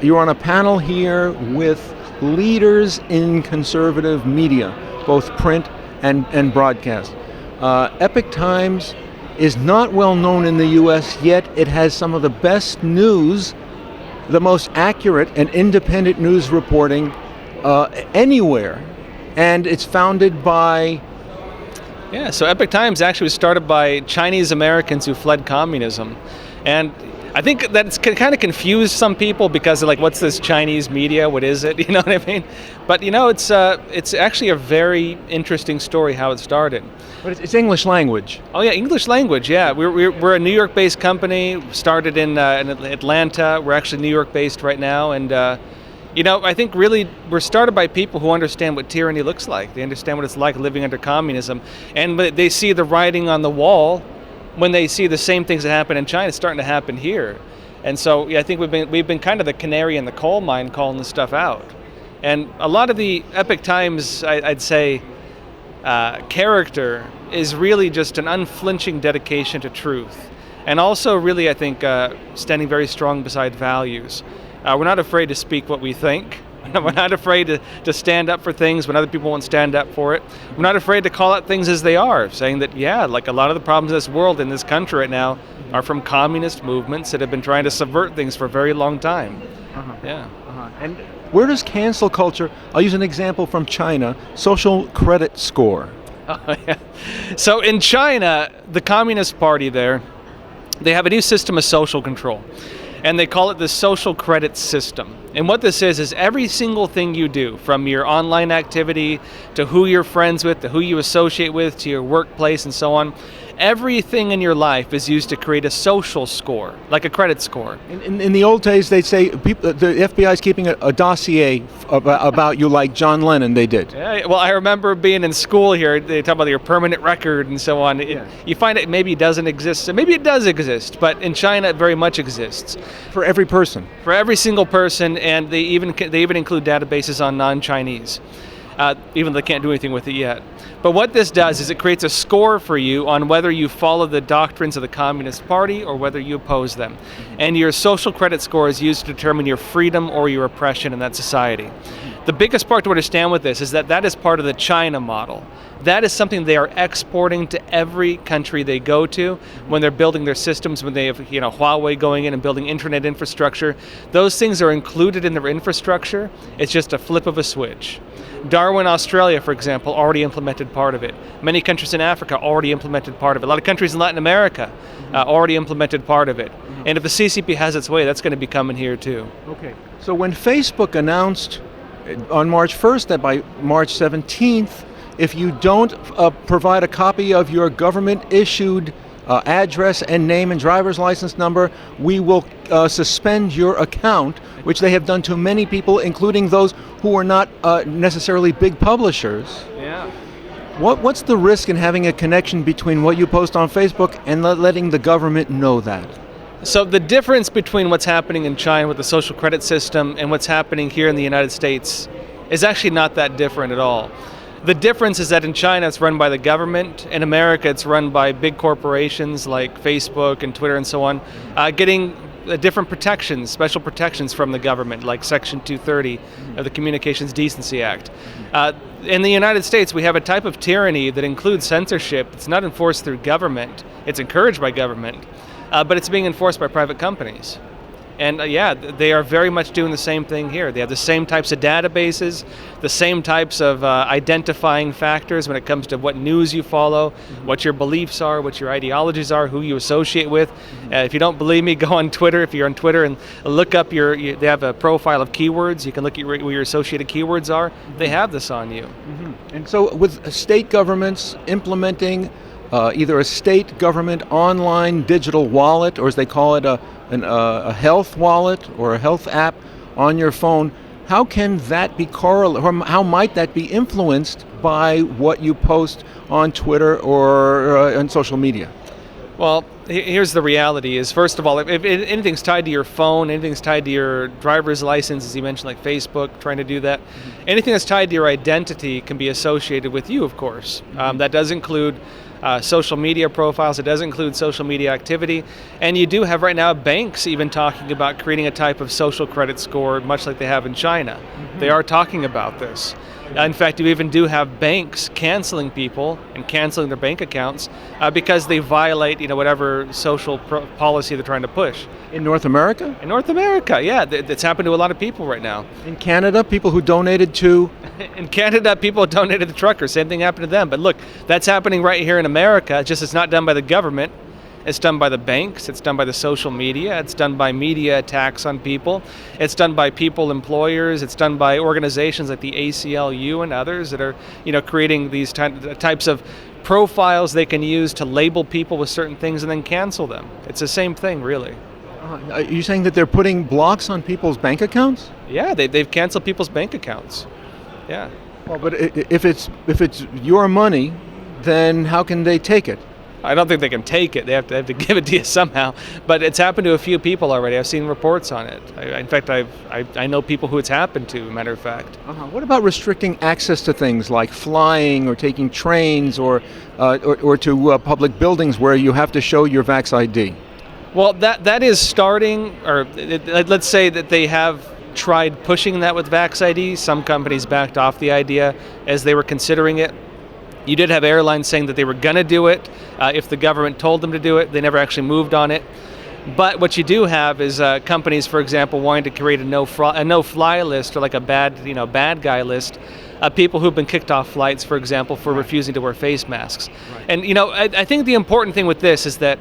you're on a panel here with leaders in conservative media, both print and broadcast. Epoch Times is not well known in the U.S., yet it has some of the best news, the most accurate and independent news reporting anywhere. And it's founded by... Yeah, so Epoch Times actually was started by Chinese Americans who fled communism. And I think that's kind of confused some people because they're like, what's this Chinese media? What is it? You know what I mean? But it's actually a very interesting story how it started. But it's English language. Oh yeah, English language, yeah. We're a New York-based company, started in Atlanta. We're actually New York-based right now. And I think really we're started by people who understand what tyranny looks like. They understand what it's like living under communism. And they see the writing on the wall when they see the same things that happen in China starting to happen here. And so I think we've been kind of the canary in the coal mine calling this stuff out. And a lot of the Epoch Times, I'd say, character is really just an unflinching dedication to truth. And also really, I think, standing very strong beside values. We're not afraid to speak what we think. We're not afraid to stand up for things when other people won't stand up for it. We're not afraid to call out things as they are, saying that, like a lot of the problems in this world, in this country right now, are from communist movements that have been trying to subvert things for a very long time. And where does cancel culture, I'll use an example from China, social credit score? So in China, the Communist Party there, they have a new system of social control. And they call it the social credit system. And what this is every single thing you do, from your online activity to who you're friends with, to who you associate with, to your workplace and so on, everything in your life is used to create a social score, like a credit score. In the old days, they'd say the FBI is keeping a dossier about you like John Lennon, they did. Yeah, well, I remember being in school here, they talk about your permanent record and so on. You find it maybe doesn't exist, and maybe it does exist, but in China it very much exists. For every person? For every single person, and they even include databases on non-Chinese. Even though they can't do anything with it yet. But what this does is it creates a score for you on whether you follow the doctrines of the Communist Party or whether you oppose them. And your social credit score is used to determine your freedom or your oppression in that society. The biggest part to understand with this is that is part of the China model. That is something they are exporting to every country they go to when they're building their systems, when they have Huawei going in and building internet infrastructure. Those things are included in their infrastructure. It's just a flip of a switch. Darwin, Australia, for example, already implemented part of it. Many countries in Africa already implemented part of it. A lot of countries in Latin America already implemented part of it. And if the CCP has its way, that's going to be coming here too. Okay. So when Facebook announced on March 1st that by March 17th, if you don't provide a copy of your government-issued address and name and driver's license number, we will suspend your account, which they have done to many people, including those who are not necessarily big publishers. Yeah. What's the risk in having a connection between what you post on Facebook and letting the government know that? So the difference between what's happening in China with the social credit system and what's happening here in the United States is actually not that different at all. The difference is that in China it's run by the government. In America it's run by big corporations like Facebook and Twitter and so on, getting different protections, special protections from the government, like Section 230 of the Communications Decency Act. In the United States, we have a type of tyranny that includes censorship. It's not enforced through government. It's encouraged by government, but it's being enforced by private companies. And they are very much doing the same thing here. They have the same types of databases, the same types of identifying factors when it comes to what news you follow, what your beliefs are, what your ideologies are, who you associate with. If you don't believe me, go on Twitter. If you're on Twitter and look up they have a profile of keywords. You can look at where your associated keywords are. They have this on you. And so with state governments implementing either a state government online digital wallet, or as they call it, a health wallet or a health app on your phone, how can that be correlated, or how might that be influenced by what you post on Twitter or on social media? Well, here's the reality is, first of all, if anything's tied to your phone, anything's tied to your driver's license, as you mentioned, like Facebook, trying to do that, anything that's tied to your identity can be associated with you, of course. That does include social media profiles, it does include social media activity, and you do have right now banks even talking about creating a type of social credit score, much like they have in China. They are talking about this. In fact, you even do have banks canceling people and canceling their bank accounts because they violate, whatever social policy they're trying to push. In North America? In North America, yeah, that's happened to a lot of people right now. In Canada, people who donated to? In Canada, people donated to the truckers. Same thing happened to them. But look, that's happening right here in America. Just it's not done by the government. It's done by the banks, it's done by the social media, it's done by media attacks on people, it's done by people, employers, it's done by organizations like the ACLU and others that are, creating these types of profiles they can use to label people with certain things and then cancel them. It's the same thing, really. Are you saying that they're putting blocks on people's bank accounts? Yeah, they've canceled people's bank accounts. Yeah. Well, but if it's your money, then how can they take it? I don't think they can take it. They have to give it to you somehow. But it's happened to a few people already. I've seen reports on it. In fact, I know people who it's happened to, matter of fact. What about restricting access to things like flying or taking trains or to public buildings where you have to show your Vax ID? Well, that is starting, or let's say that they have tried pushing that with Vax ID. Some companies backed off the idea as they were considering it. You did have airlines saying that they were going to do it if the government told them to do it. They never actually moved on it. But what you do have is companies, for example, wanting to create a no-fly list or like a bad guy list of people who've been kicked off flights, for example, for refusing to wear face masks. Right. And I think the important thing with this is that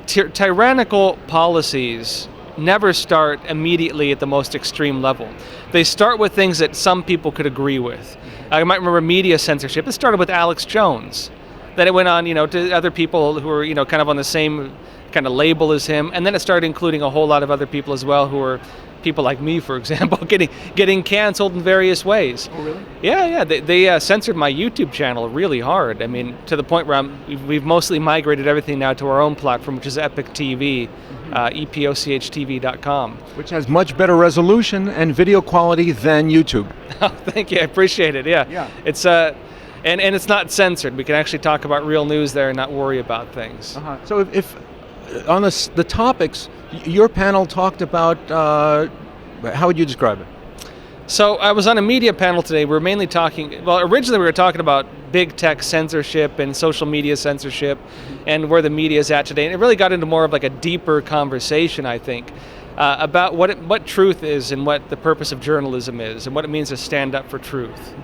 tyrannical policies never start immediately at the most extreme level. They start with things that some people could agree with. I might remember media censorship. It started with Alex Jones. Then it went on, to other people who were, kind of on the same kind of label as him. And then it started including a whole lot of other people as well who were people like me, for example, getting canceled in various ways. Oh, really? Yeah. They censored my YouTube channel really hard. I mean, to the point where we've mostly migrated everything now to our own platform, which is Epoch TV, epochtv.com. Which has much better resolution and video quality than YouTube. Oh, thank you. I appreciate it. Yeah. It's and it's not censored. We can actually talk about real news there and not worry about things. So if on the topics, your panel talked about, how would you describe it? So I was on a media panel today. We were mainly originally we were talking about big tech censorship and social media censorship and where the media is at today. And it really got into more of like a deeper conversation, I think, about what truth is and what the purpose of journalism is and what it means to stand up for truth.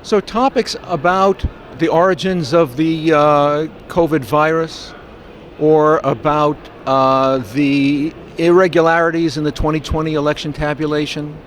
So topics about the origins of the COVID virus or about the irregularities in the 2020 election tabulation.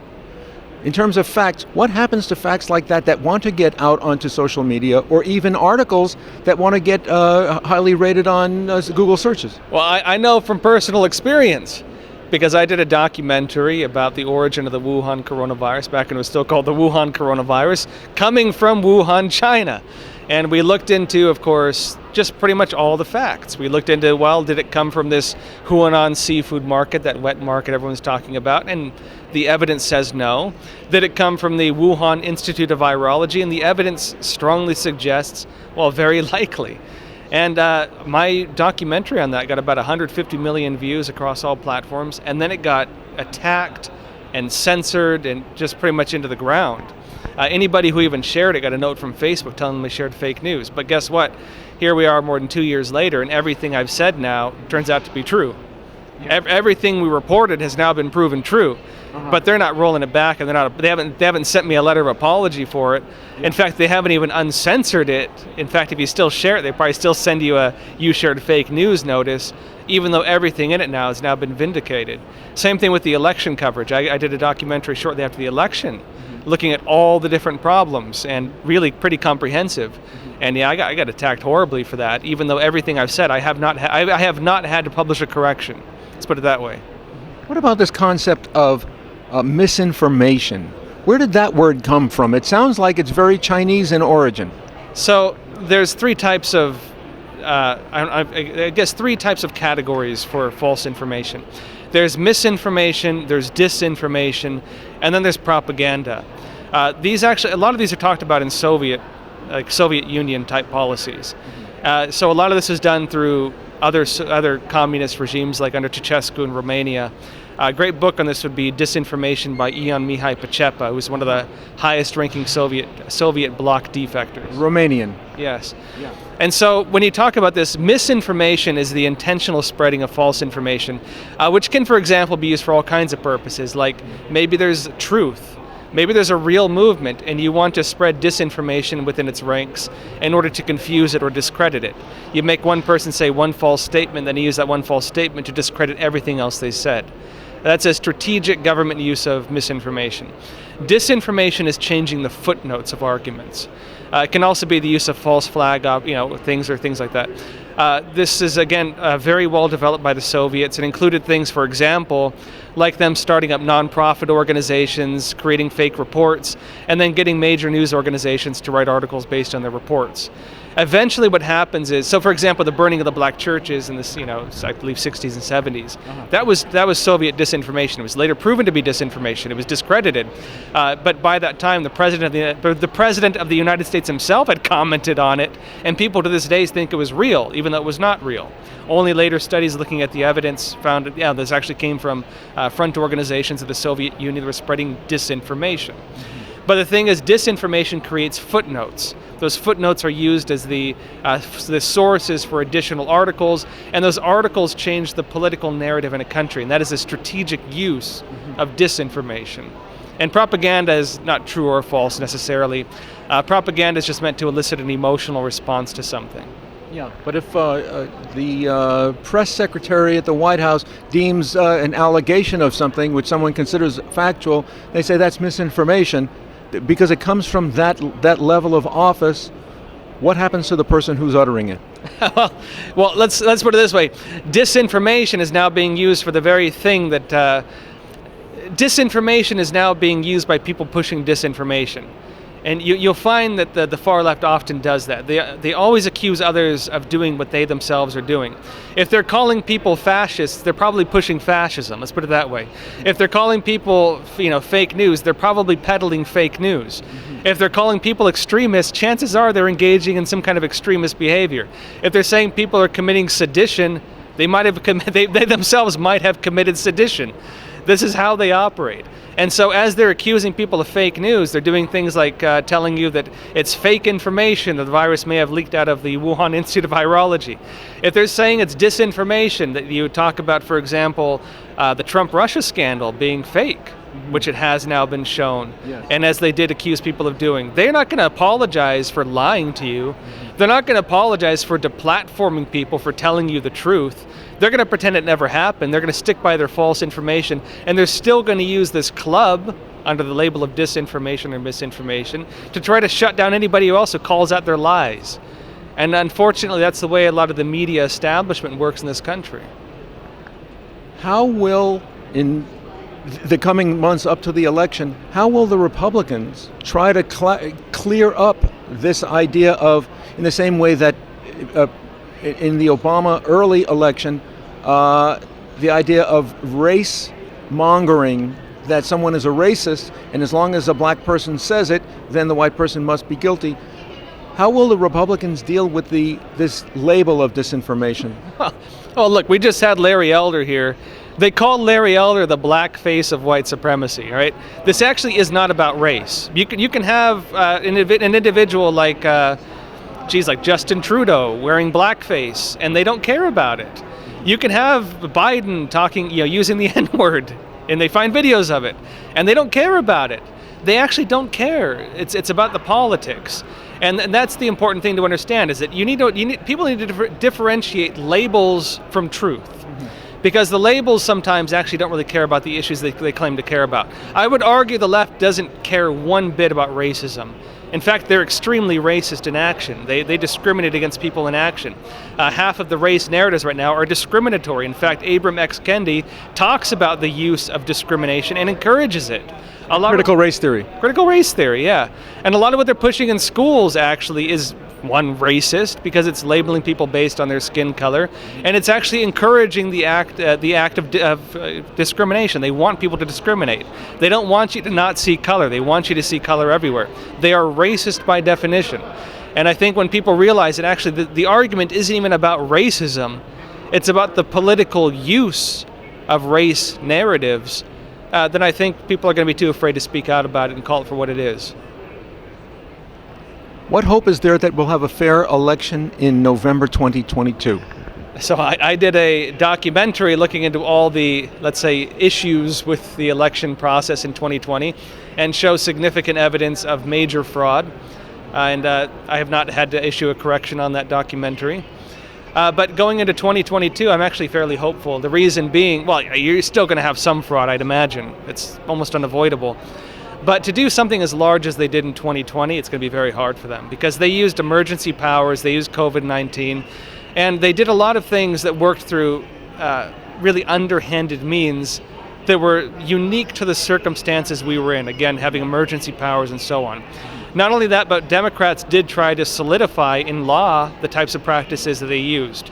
In terms of facts, what happens to facts like that want to get out onto social media, or even articles that want to get highly rated on Google searches? Well, I know from personal experience, because I did a documentary about the origin of the Wuhan coronavirus back when it was still called the Wuhan coronavirus, coming from Wuhan, China. And we looked into, of course, just pretty much all the facts. We looked into, did it come from this Huanan seafood market, that wet market everyone's talking about? And the evidence says no. Did it come from the Wuhan Institute of Virology? And the evidence strongly suggests, very likely. And my documentary on that got about 150 million views across all platforms, and then it got attacked and censored and just pretty much into the ground. Anybody who even shared it got a note from Facebook telling them they shared fake news. But guess what? Here we are more than 2 years later, and everything I've said now turns out to be true. Yeah. Everything we reported has now been proven true. But they're not rolling it back, and they haven't sent me a letter of apology for it. Yeah. In fact, they haven't even uncensored it. In fact, if you still share it, they probably still send you a "you shared fake news" notice, even though everything in it now has now been vindicated. Same thing with the election coverage. I did a documentary shortly after the election, looking at all the different problems, and really pretty comprehensive. And yeah, I got attacked horribly for that, even though everything I've said, I have not had to publish a correction. Let's put it that way. What about this concept of misinformation? Where did that word come from? It sounds like it's very Chinese in origin. So there's three types of I guess, three types of categories for false information. There's misinformation, there's disinformation, and then there's propaganda. A lot of these are talked about in Soviet Union type policies. So a lot of this is done through other communist regimes, like under Ceausescu in Romania. A great book on this would be Disinformation by Ion Mihai Pacepa, who's one of the highest-ranking Soviet bloc defectors. Romanian. Yes. Yeah. And so when you talk about this, misinformation is the intentional spreading of false information, which can, for example, be used for all kinds of purposes, like maybe there's truth. Maybe there's a real movement and you want to spread disinformation within its ranks in order to confuse it or discredit it. You make one person say one false statement, then you use that one false statement to discredit everything else they said. That's a strategic government use of misinformation. Disinformation is changing the footnotes of arguments. It can also be the use of false flag, things like that. This is, again, very well developed by the Soviets. It included things, for example, like them starting up nonprofit organizations, creating fake reports, and then getting major news organizations to write articles based on their reports. Eventually what happens is, so for example, the burning of the black churches in this, I believe 60s and 70s, that was Soviet disinformation. It was later proven to be disinformation. It was discredited. But by that time, the president of the United States himself had commented on it, and people to this day think it was real, even though it was not real. Only later studies looking at the evidence found that, this actually came from front organizations of the Soviet Union that were spreading disinformation. But the thing is, disinformation creates footnotes. Those footnotes are used as the sources for additional articles, and those articles change the political narrative in a country, and that is a strategic use of disinformation. And propaganda is not true or false necessarily. Propaganda is just meant to elicit an emotional response to something. Yeah, but if the press secretary at the White House deems an allegation of something which someone considers factual, they say that's misinformation. Because it comes from that level of office, what happens to the person who's uttering it? Well, let's put it this way. Disinformation is now being used for the very thing that... disinformation is now being used by people pushing disinformation. And you'll find that the far left often does that. They always accuse others of doing what they themselves are doing. If they're calling people fascists, they're probably pushing fascism. Let's put it that way. If they're calling people, fake news, they're probably peddling fake news. If they're calling people extremists, chances are they're engaging in some kind of extremist behavior. If they're saying people are committing sedition, they themselves might have committed sedition. This is how they operate. And so as they're accusing people of fake news, they're doing things like telling you that it's fake information, that the virus may have leaked out of the Wuhan Institute of Virology. If they're saying it's disinformation, that you talk about, for example, the Trump-Russia scandal being fake, which it has now been shown, and as they did accuse people of doing, they're not going to apologize for lying to you. They're not going to apologize for deplatforming people for telling you the truth. They're going to pretend it never happened. They're going to stick by their false information, and they're still going to use this club under the label of disinformation or misinformation to try to shut down anybody who also calls out their lies. And unfortunately, that's the way a lot of the media establishment works in this country. How will, in the coming months up to the election, how will the Republicans try to clear up this idea of, in the same way that in the Obama early election, the idea of race mongering, that someone is a racist, and as long as a black person says it, then the white person must be guilty. How will the Republicans deal with this label of disinformation? Well, look, we just had Larry Elder here. They call Larry Elder the black face of white supremacy, right? This actually is not about race. You can have an individual like Justin Trudeau wearing blackface, and they don't care about it. You can have Biden talking, using the N-word, and they find videos of it, and they don't care about it. They actually don't care. It's about the politics, and that's the important thing to understand. Is that people need to differentiate labels from truth. Because the labels sometimes actually don't really care about the issues they claim to care about. I would argue the left doesn't care one bit about racism. In fact, they're extremely racist in action. They discriminate against people in action. Half of the race narratives right now are discriminatory. In fact, Ibram X. Kendi talks about the use of discrimination and encourages it. Critical race theory. Critical race theory, yeah. And a lot of what they're pushing in schools actually is one, racist, because it's labeling people based on their skin color, and it's actually encouraging the act of discrimination. They want people to discriminate. They don't want you to not see color. They want you to see color everywhere. They are racist by definition. And I think when people realize that actually the argument isn't even about racism, it's about the political use of race narratives, then I think people are going to be too afraid to speak out about it and call it for what it is. What hope is there that we'll have a fair election in November 2022? So I did a documentary looking into all the, let's say, issues with the election process in 2020 and show significant evidence of major fraud. And I have not had to issue a correction on that documentary. But going into 2022, I'm actually fairly hopeful. The reason being, well, you're still going to have some fraud, I'd imagine. It's almost unavoidable. But to do something as large as they did in 2020, it's going to be very hard for them because they used emergency powers, they used COVID-19, and they did a lot of things that worked through really underhanded means that were unique to the circumstances we were in, again, having emergency powers and so on. Not only that, but Democrats did try to solidify in law the types of practices that they used.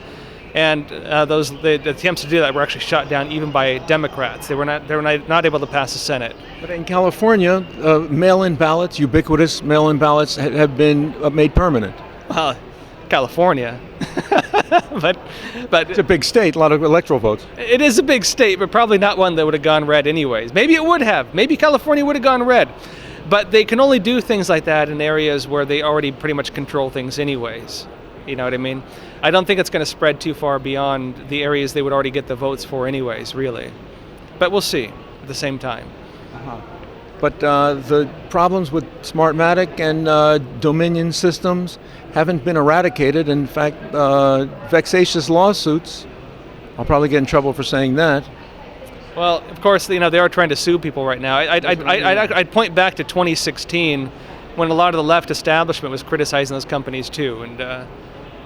And the attempts to do that were actually shot down even by Democrats. They were not able to pass the Senate. But in California, mail-in ballots, ubiquitous mail-in ballots, have been made permanent. Well, California, but it's a big state, a lot of electoral votes. It is a big state, but probably not one that would have gone red anyways. Maybe it would have. Maybe California would have gone red. But they can only do things like that in areas where they already pretty much control things anyways. You know what I mean? I don't think it's going to spread too far beyond the areas they would already get the votes for anyways, really. But we'll see at the same time. Uh-huh. But the problems with Smartmatic and Dominion systems haven't been eradicated. In fact, vexatious lawsuits, I'll probably get in trouble for saying that. Well, of course, they are trying to sue people right now. I'd point back to 2016 when a lot of the left establishment was criticizing those companies too. And,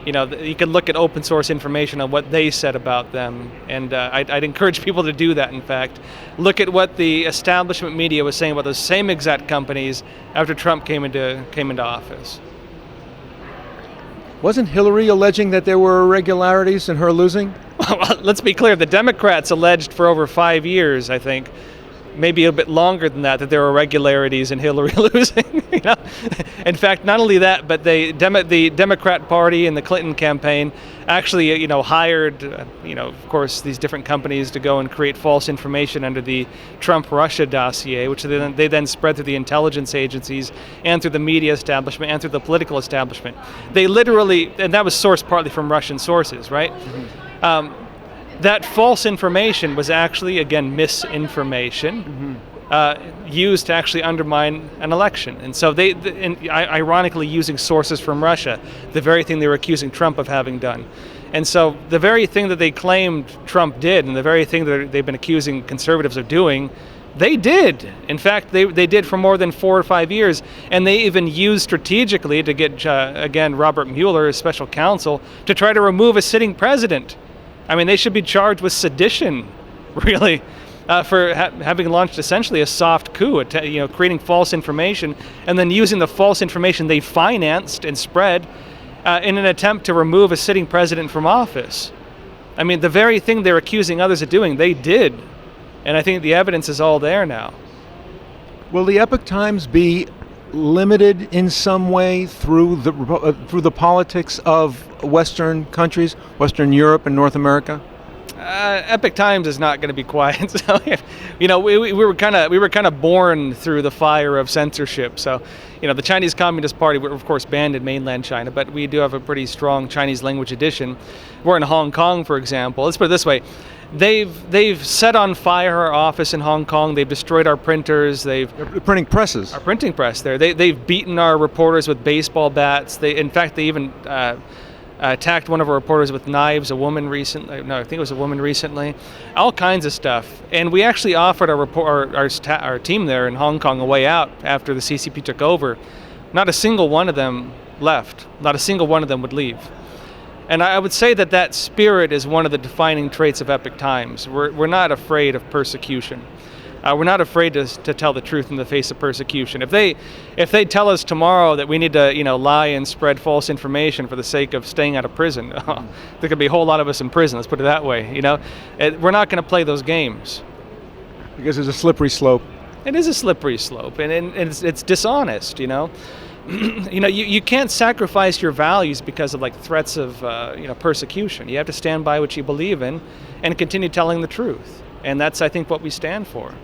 you can look at open source information on what they said about them. And I'd encourage people to do that, in fact. Look at what the establishment media was saying about those same exact companies after Trump came into office. Wasn't Hillary alleging that there were irregularities in her losing? Well, let's be clear. The Democrats alleged for over 5 years, I think, maybe a bit longer than that there were irregularities in Hillary losing. In fact, not only that, but the Democrat Party and the Clinton campaign actually, hired, of course, these different companies to go and create false information under the Trump-Russia dossier, which they then spread through the intelligence agencies and through the media establishment and through the political establishment. They literally, and that was sourced partly from Russian sources, right? Mm-hmm. That false information was actually, again, misinformation, used to actually undermine an election. And so ironically using sources from Russia, the very thing they were accusing Trump of having done. And so the very thing that they claimed Trump did and the very thing that they've been accusing conservatives of doing, they did. In fact, they did for more than 4 or 5 years. And they even used strategically to get, again, Robert Mueller, as special counsel, to try to remove a sitting president. I mean, they should be charged with sedition, really, for having launched essentially a soft coup, creating false information and then using the false information they financed and spread in an attempt to remove a sitting president from office. I mean, the very thing they're accusing others of doing, they did. And I think the evidence is all there now. Will the Epoch Times be limited in some way through the politics of Western countries, Western Europe and North America? Epoch Times is not going to be quiet. So, we were kind of born through the fire of censorship. So, the Chinese Communist Party, we're of course banned in mainland China, but we do have a pretty strong Chinese language edition. We're in Hong Kong, for example. Let's put it this way. They've set on fire our office in Hong Kong. They've destroyed our printers. They're printing presses. Our printing press there. They've beaten our reporters with baseball bats. In fact, they even attacked one of our reporters with knives. I think it was a woman recently. All kinds of stuff. And we actually offered our team there in Hong Kong a way out after the CCP took over. Not a single one of them left. Not a single one of them would leave. And I would say that spirit is one of the defining traits of Epoch Times. We're not afraid of persecution. We're not afraid to tell the truth in the face of persecution. If they tell us tomorrow that we need to, lie and spread false information for the sake of staying out of prison, there could be a whole lot of us in prison. Let's put it that way. We're not going to play those games. Because it's a slippery slope. It is a slippery slope, and it's dishonest. You can't sacrifice your values because of threats of persecution. You have to stand by what you believe in and continue telling the truth, and that's, I think, what we stand for.